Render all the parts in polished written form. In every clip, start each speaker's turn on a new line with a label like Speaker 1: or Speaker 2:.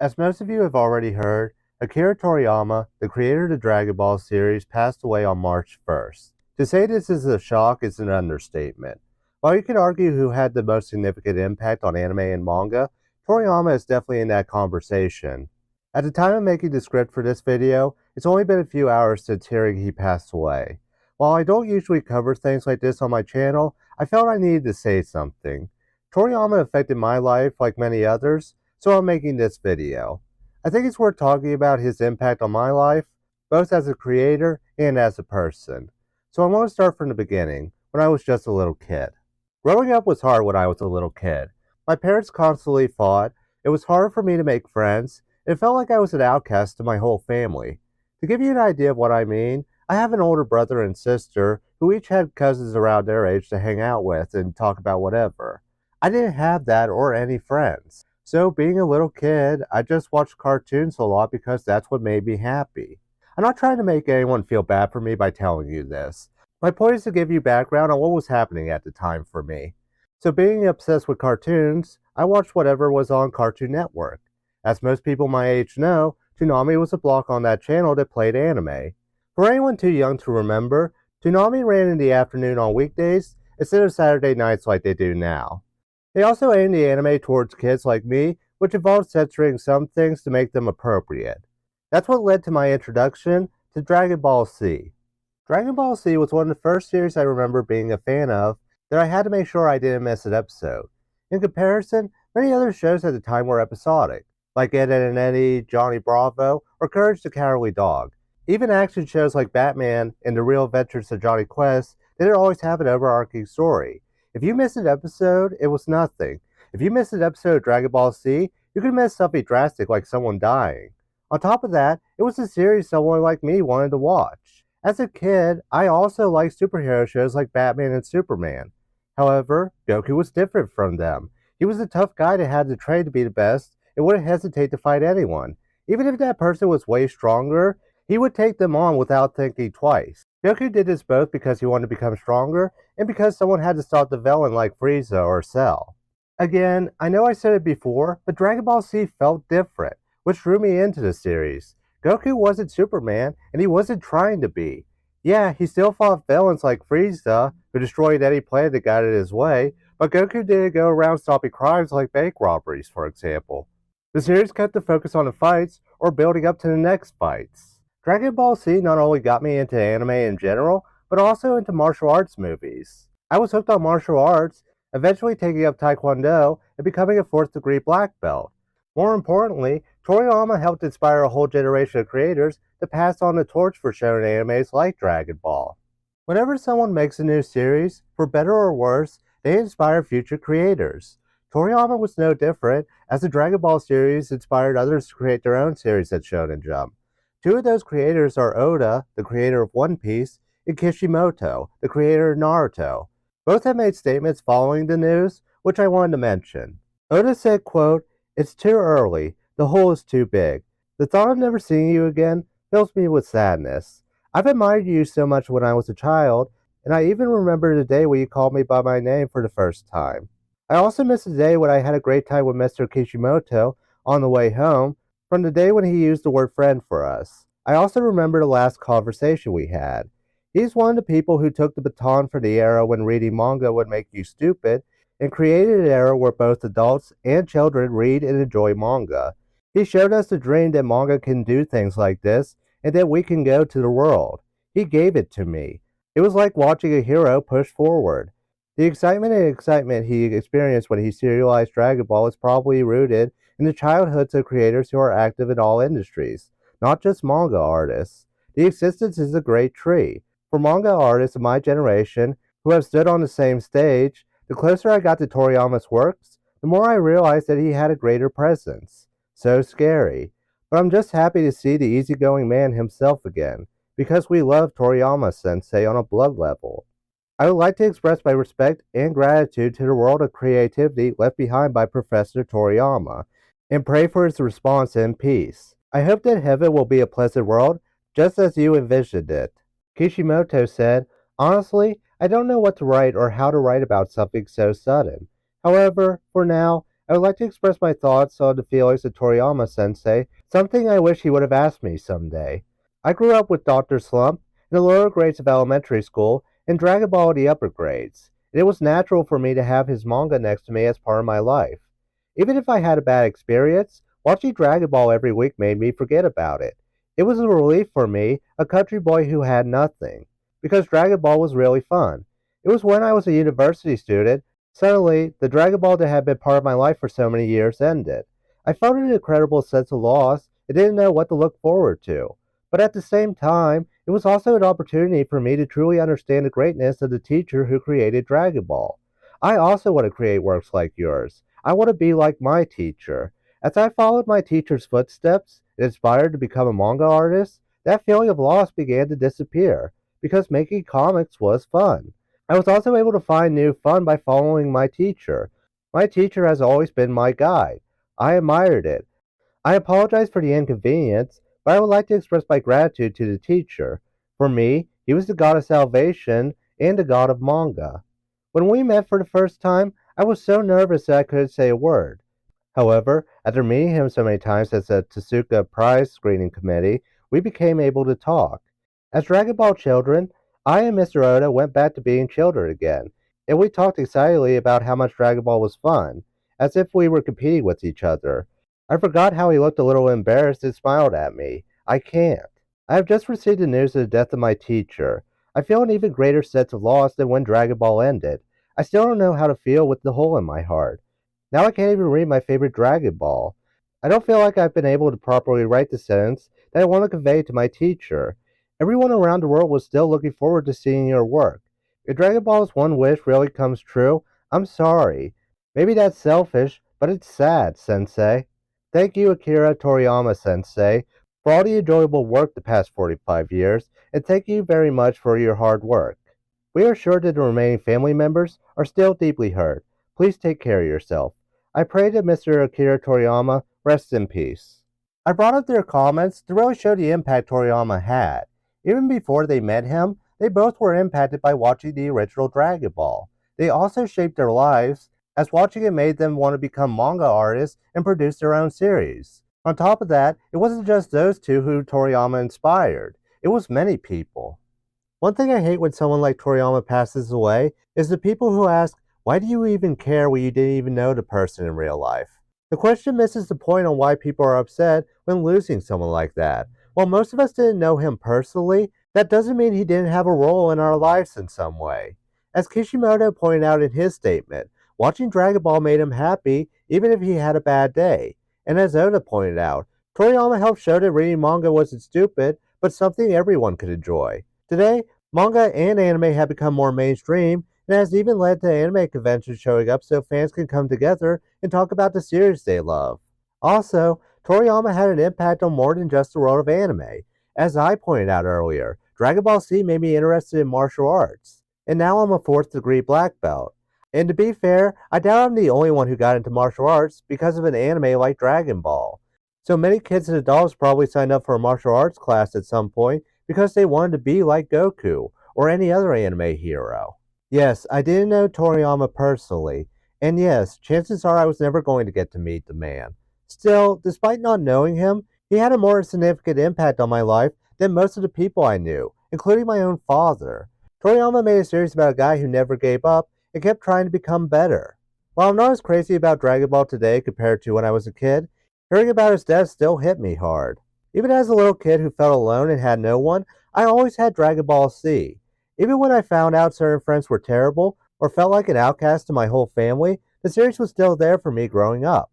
Speaker 1: As most of you have already heard, Akira Toriyama, the creator of the Dragon Ball series, passed away on March 1st. To say this is a shock is an understatement. While you could argue who had the most significant impact on anime and manga, Toriyama is definitely in that conversation. At the time of making the script for this video, it's only been a few hours since hearing he passed away. While I don't usually cover things like this on my channel, I felt I needed to say something. Toriyama affected my life like many others, so I'm making this video. I think it's worth talking about his impact on my life, both as a creator and as a person. So I want to start from the beginning, when I was just a little kid. Growing up was hard when I was a little kid. My parents constantly fought, it was hard for me to make friends, and it felt like I was an outcast to my whole family. To give you an idea of what I mean, I have an older brother and sister who each had cousins around their age to hang out with and talk about whatever. I didn't have that or any friends. So, being a little kid, I just watched cartoons a lot because that's what made me happy. I'm not trying to make anyone feel bad for me by telling you this. My point is to give you background on what was happening at the time for me. So, being obsessed with cartoons, I watched whatever was on Cartoon Network. As most people my age know, Toonami was a block on that channel that played anime. For anyone too young to remember, Toonami ran in the afternoon on weekdays instead of Saturday nights like they do now. They also aimed the anime towards kids like me, which involved censoring some things to make them appropriate. That's what led to my introduction to Dragon Ball Z. Dragon Ball Z was one of the first series I remember being a fan of that I had to make sure I didn't miss an episode. In comparison, many other shows at the time were episodic, like Ed, Edd and Eddy, Johnny Bravo, or Courage the Cowardly Dog. Even action shows like Batman and The Real Adventures of Johnny Quest didn't always have an overarching story. If you missed an episode, it was nothing. If you missed an episode of Dragon Ball Z, you could miss something drastic like someone dying. On top of that, it was a series someone like me wanted to watch. As a kid, I also liked superhero shows like Batman and Superman. However, Goku was different from them. He was a tough guy that had to train to be the best and wouldn't hesitate to fight anyone. Even if that person was way stronger, he would take them on without thinking twice. Goku did this both because he wanted to become stronger and because someone had to stop the villain like Frieza or Cell. Again, I know I said it before, but Dragon Ball Z felt different, which drew me into the series. Goku wasn't Superman, and he wasn't trying to be. Yeah, he still fought villains like Frieza, who destroyed any planet that got in his way, but Goku didn't go around stopping crimes like bank robberies, for example. The series kept the focus on the fights, or building up to the next fights. Dragon Ball Z not only got me into anime in general, but also into martial arts movies. I was hooked on martial arts, eventually taking up Taekwondo and becoming a fourth degree black belt. More importantly, Toriyama helped inspire a whole generation of creators to pass on the torch for shonen animes like Dragon Ball. Whenever someone makes a new series, for better or worse, they inspire future creators. Toriyama was no different, as the Dragon Ball series inspired others to create their own series at Shonen Jump. Two of those creators are Oda, the creator of One Piece, and Kishimoto, the creator of Naruto. Both have made statements following the news, which I wanted to mention. Oda said, quote, "It's too early. The hole is too big. The thought of never seeing you again fills me with sadness. I've admired you so much when I was a child, and I even remember the day when you called me by my name for the first time. I also miss the day when I had a great time with Mr. Kishimoto on the way home, from the day when he used the word friend for us. I also remember the last conversation we had. He's one of the people who took the baton from the era when reading manga would make you stupid and created an era where both adults and children read and enjoy manga. He showed us the dream that manga can do things like this and that we can go to the world. He gave it to me. It was like watching a hero push forward. The excitement he experienced when he serialized Dragon Ball is probably rooted in the childhoods of creators who are active in all industries, not just manga artists. The existence is a great tree. For manga artists of my generation who have stood on the same stage, the closer I got to Toriyama's works, the more I realized that he had a greater presence. So scary. But I'm just happy to see the easygoing man himself again, because we love Toriyama sensei on a blood level. I would like to express my respect and gratitude to the world of creativity left behind by Professor Toriyama, and pray for his response in peace. I hope that heaven will be a pleasant world, just as you envisioned it." Kishimoto said, "Honestly, I don't know what to write or how to write about something so sudden. However, for now, I would like to express my thoughts on the feelings of Toriyama sensei, something I wish he would have asked me someday. I grew up with Dr. Slump in the lower grades of elementary school and Dragon Ball in the upper grades, and it was natural for me to have his manga next to me as part of my life. Even if I had a bad experience, watching Dragon Ball every week made me forget about it. It was a relief for me, a country boy who had nothing, because Dragon Ball was really fun. It was when I was a university student. Suddenly, the Dragon Ball that had been part of my life for so many years ended. I felt an incredible sense of loss and didn't know what to look forward to. But at the same time, it was also an opportunity for me to truly understand the greatness of the teacher who created Dragon Ball. I also want to create works like yours. I want to be like my teacher. As I followed my teacher's footsteps and inspired to become a manga artist, that feeling of loss began to disappear because making comics was fun. I was also able to find new fun by following my teacher. My teacher has always been my guide. I admired it. I apologize for the inconvenience, but I would like to express my gratitude to the teacher. For me, he was the god of salvation and the god of manga. When we met for the first time, I was so nervous that I couldn't say a word. However, after meeting him so many times as a Tasuka Prize screening committee, we became able to talk. As Dragon Ball children, I and Mr. Oda went back to being children again, and we talked excitedly about how much Dragon Ball was fun, as if we were competing with each other. I forgot how he looked a little embarrassed and smiled at me. I can't. I have just received the news of the death of my teacher. I feel an even greater sense of loss than when Dragon Ball ended. I still don't know how to feel with the hole in my heart. Now I can't even read my favorite Dragon Ball. I don't feel like I've been able to properly write the sentence that I want to convey to my teacher. Everyone around the world was still looking forward to seeing your work. If Dragon Ball's one wish really comes true, I'm sorry. Maybe that's selfish, but it's sad, Sensei. Thank you, Akira Toriyama Sensei, for all the enjoyable work the past 45 years, and thank you very much for your hard work. We are sure that the remaining family members are still deeply hurt. Please take care of yourself. I pray that Mr. Akira Toriyama rests in peace. I brought up their comments to really show the impact Toriyama had. Even before they met him, they both were impacted by watching the original Dragon Ball. They also shaped their lives, as watching it made them want to become manga artists and produce their own series. On top of that, it wasn't just those two who Toriyama inspired, it was many people. One thing I hate when someone like Toriyama passes away is the people who ask, why do you even care when you didn't even know the person in real life? The question misses the point on why people are upset when losing someone like that. While most of us didn't know him personally, that doesn't mean he didn't have a role in our lives in some way. As Kishimoto pointed out in his statement, watching Dragon Ball made him happy even if he had a bad day. And as Oda pointed out, Toriyama helped show that reading manga wasn't stupid, but something everyone could enjoy. Today, manga and anime have become more mainstream, and has even led to anime conventions showing up so fans can come together and talk about the series they love. Also, Toriyama had an impact on more than just the world of anime. As I pointed out earlier, Dragon Ball Z made me interested in martial arts, and now I'm a fourth degree black belt. And to be fair, I doubt I'm the only one who got into martial arts because of an anime like Dragon Ball. So many kids and adults probably signed up for a martial arts class at some point because they wanted to be like Goku or any other anime hero. Yes, I didn't know Toriyama personally, and yes, chances are I was never going to get to meet the man. Still, despite not knowing him, he had a more significant impact on my life than most of the people I knew, including my own father. Toriyama made a series about a guy who never gave up and kept trying to become better. While I'm not as crazy about Dragon Ball today compared to when I was a kid, hearing about his death still hit me hard. Even as a little kid who felt alone and had no one, I always had Dragon Ball Z. Even when I found out certain friends were terrible or felt like an outcast to my whole family, the series was still there for me growing up.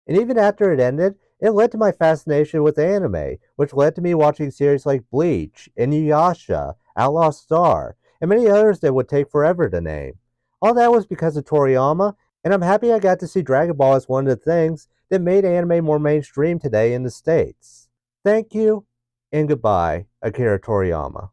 Speaker 1: And even after it ended, it led to my fascination with anime, which led to me watching series like Bleach, Inuyasha, Outlaw Star, and many others that would take forever to name. All that was because of Toriyama, and I'm happy I got to see Dragon Ball as one of the things that made anime more mainstream today in the States. Thank you, and goodbye, Akira Toriyama.